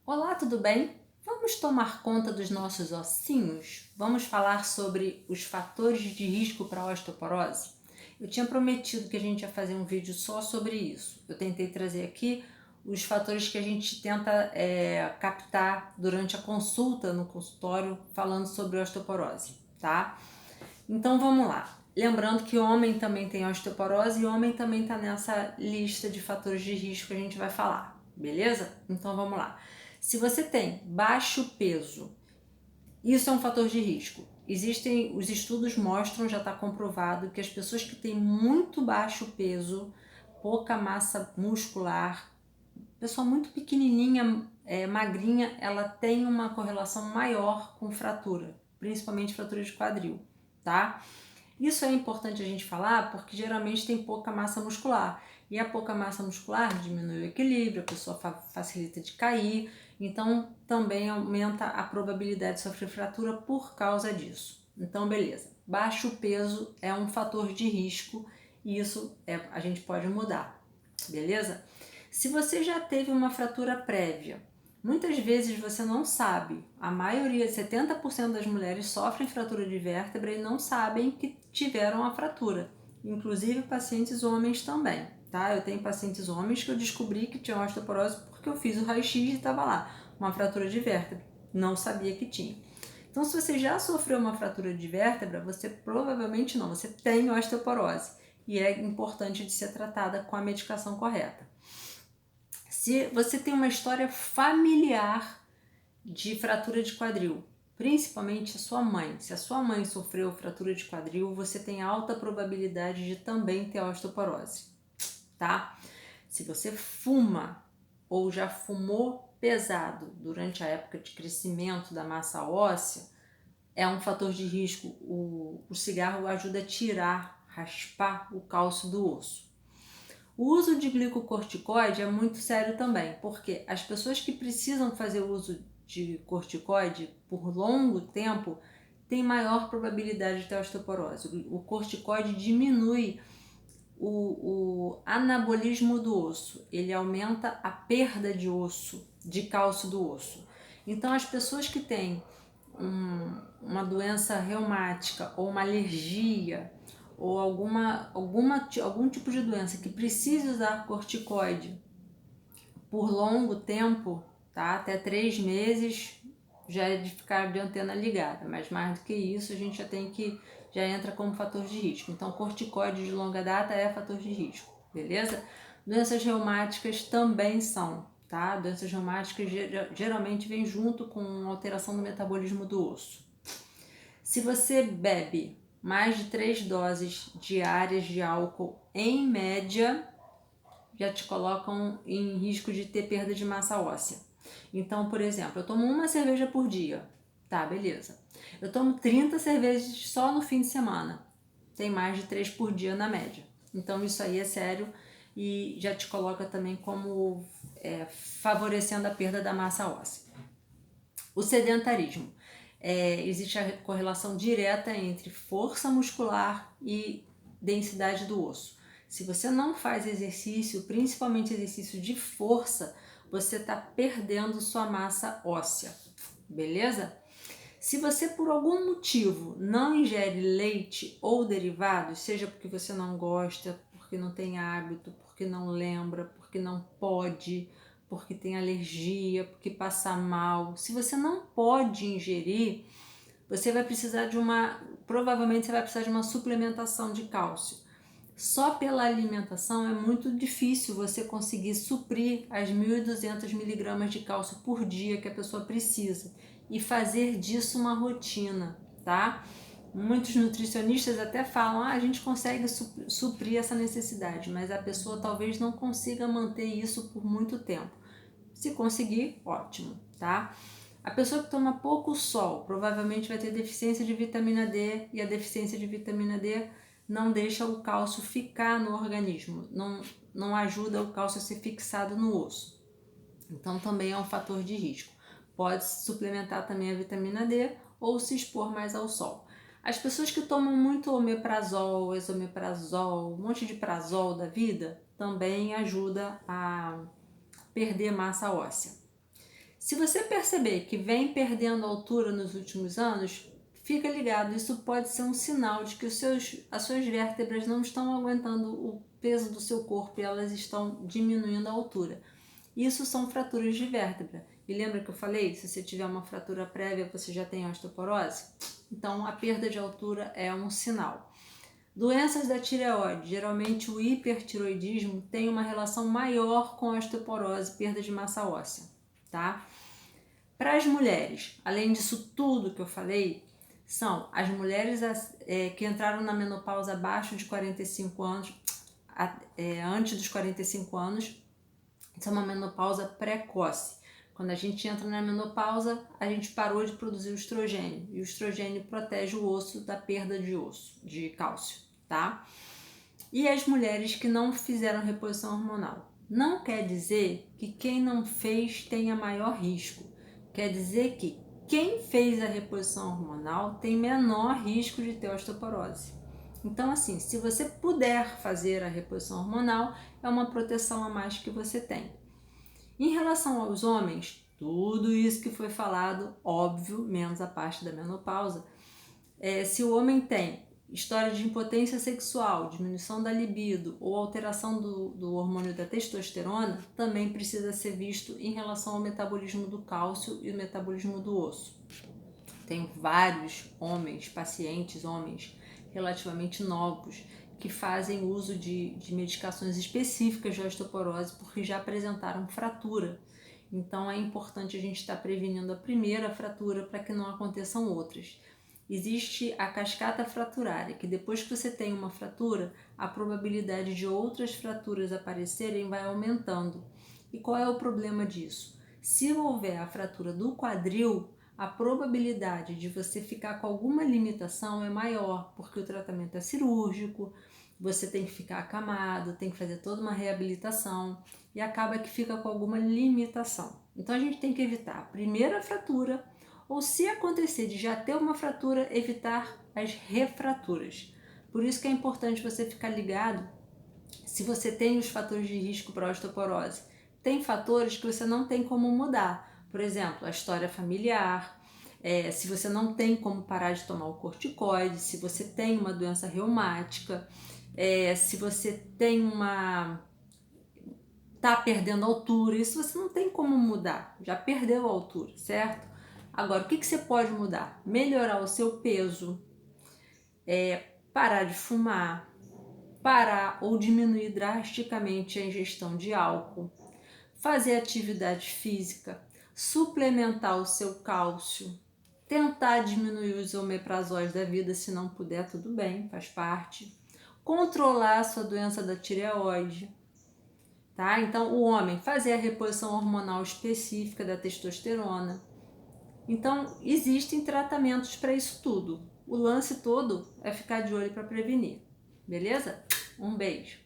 Olá, tudo bem? Vamos tomar conta dos nossos ossinhos? Vamos falar sobre os fatores de risco para a osteoporose? Eu tinha prometido que a gente ia fazer um vídeo só sobre isso. Eu tentei trazer aqui os fatores que a gente tenta captar durante a consulta no consultório falando sobre osteoporose, tá? Então vamos lá. Lembrando que homem também tem osteoporose e homem também está nessa lista de fatores de risco que a gente vai falar, beleza? Então vamos lá. Se você tem baixo peso, isso é um fator de risco. Existem, os estudos mostram, já está comprovado, que as pessoas que têm muito baixo peso, pouca massa muscular, pessoa muito pequenininha, magrinha, ela tem uma correlação maior com fratura, principalmente fratura de quadril, tá? Isso é importante a gente falar porque geralmente tem pouca massa muscular. E a pouca massa muscular diminui o equilíbrio, a pessoa facilita de cair, então também aumenta a probabilidade de sofrer fratura por causa disso. Então, beleza. Baixo peso é um fator de risco e isso a gente pode mudar, beleza? Se você já teve uma fratura prévia, muitas vezes você não sabe, a maioria, 70% das mulheres sofrem fratura de vértebra e não sabem que tiveram a fratura, inclusive pacientes homens também, tá? Eu tenho pacientes homens que eu descobri que tinham osteoporose porque eu fiz o raio-x e estava lá, uma fratura de vértebra, não sabia que tinha. Então, se você já sofreu uma fratura de vértebra, você provavelmente não, você tem osteoporose e é importante de ser tratada com a medicação correta. Se você tem uma história familiar de fratura de quadril, principalmente a sua mãe, se a sua mãe sofreu fratura de quadril, você tem alta probabilidade de também ter osteoporose, tá? Se você fuma ou já fumou pesado durante a época de crescimento da massa óssea, é um fator de risco. O cigarro ajuda a tirar, raspar o cálcio do osso. O uso de glicocorticoide é muito sério também, porque as pessoas que precisam fazer uso de corticoide por longo tempo têm maior probabilidade de ter osteoporose. O corticoide diminui o anabolismo do osso, ele aumenta a perda de osso, de cálcio do osso. Então, as pessoas que têm uma doença reumática ou uma alergia ou algum tipo de doença que precise usar corticoide por longo tempo, tá? Até 3 meses já é de ficar de antena ligada, mas mais do que isso a gente já entra como fator de risco. Então, corticoide de longa data é fator de risco, beleza? Doenças reumáticas também são, tá? Doenças reumáticas geralmente vêm junto com alteração do metabolismo do osso. Se você bebe mais de 3 doses diárias de álcool, em média, já te colocam em risco de ter perda de massa óssea. Então, por exemplo, eu tomo uma cerveja por dia. Tá, beleza. Eu tomo 30 cervejas só no fim de semana. Tem mais de 3 por dia na média. Então, isso aí é sério e já te coloca também como favorecendo a perda da massa óssea. O sedentarismo. Existe a correlação direta entre força muscular e densidade do osso. Se você não faz exercício, principalmente exercício de força, você está perdendo sua massa óssea, beleza? Se você por algum motivo não ingere leite ou derivados, seja porque você não gosta, porque não tem hábito, porque não lembra, porque não pode, porque tem alergia, porque passa mal, se você não pode ingerir, você vai precisar provavelmente você vai precisar de uma suplementação de cálcio. Só pela alimentação é muito difícil você conseguir suprir as 1.200 miligramas de cálcio por dia que a pessoa precisa e fazer disso uma rotina, tá? Muitos nutricionistas até falam, a gente consegue suprir essa necessidade, mas a pessoa talvez não consiga manter isso por muito tempo. Se conseguir, ótimo, tá? A pessoa que toma pouco sol provavelmente vai ter deficiência de vitamina D e a deficiência de vitamina D não deixa o cálcio ficar no organismo, não ajuda o cálcio a ser fixado no osso. Então também é um fator de risco. Pode suplementar também a vitamina D ou se expor mais ao sol. As pessoas que tomam muito omeprazol, esomeprazol, um monte de prazol da vida, também ajuda a perder massa óssea. Se você perceber que vem perdendo altura nos últimos anos, fica ligado, isso pode ser um sinal de que as suas vértebras não estão aguentando o peso do seu corpo e elas estão diminuindo a altura. Isso são fraturas de vértebra. E lembra que eu falei, se você tiver uma fratura prévia, você já tem osteoporose? Então, a perda de altura é um sinal. Doenças da tireoide, geralmente o hipertiroidismo tem uma relação maior com a osteoporose, perda de massa óssea, tá? Para as mulheres, além disso tudo que eu falei, são as mulheres que entraram na menopausa abaixo de 45 anos, antes dos 45 anos, isso é uma menopausa precoce. Quando a gente entra na menopausa, a gente parou de produzir o estrogênio, e o estrogênio protege o osso da perda de cálcio, tá? E as mulheres que não fizeram reposição hormonal. Não quer dizer que quem não fez tenha maior risco. Quer dizer que quem fez a reposição hormonal tem menor risco de ter osteoporose. Então, assim, se você puder fazer a reposição hormonal, é uma proteção a mais que você tem. Em relação aos homens, tudo isso que foi falado, óbvio, menos a parte da menopausa. Se o homem tem história de impotência sexual, diminuição da libido ou alteração do hormônio da testosterona, também precisa ser visto em relação ao metabolismo do cálcio e o metabolismo do osso. Tenho vários pacientes homens relativamente novos, que fazem uso de medicações específicas de osteoporose porque já apresentaram fratura. Então é importante a gente estar prevenindo a primeira fratura para que não aconteçam outras. Existe a cascata fraturária, que depois que você tem uma fratura, a probabilidade de outras fraturas aparecerem vai aumentando. E qual é o problema disso? Se houver a fratura do quadril, a probabilidade de você ficar com alguma limitação é maior, porque o tratamento é cirúrgico, você tem que ficar acamado, tem que fazer toda uma reabilitação e acaba que fica com alguma limitação. Então a gente tem que evitar a primeira fratura, ou se acontecer de já ter uma fratura, evitar as refraturas. Por isso que é importante você ficar ligado se você tem os fatores de risco para osteoporose. Tem fatores que você não tem como mudar. Por exemplo, a história familiar, se você não tem como parar de tomar o corticoide, se você tem uma doença reumática, se você tem tá perdendo altura, isso você não tem como mudar, já perdeu a altura, certo? Agora, o que você pode mudar? Melhorar o seu peso, parar de fumar, parar ou diminuir drasticamente a ingestão de álcool, fazer atividade física, suplementar o seu cálcio, tentar diminuir os omeprazóis da vida, se não puder, tudo bem, faz parte. Controlar a sua doença da tireoide, tá? Então, o homem fazer a reposição hormonal específica da testosterona. Então, existem tratamentos para isso tudo. O lance todo é ficar de olho para prevenir, beleza? Um beijo!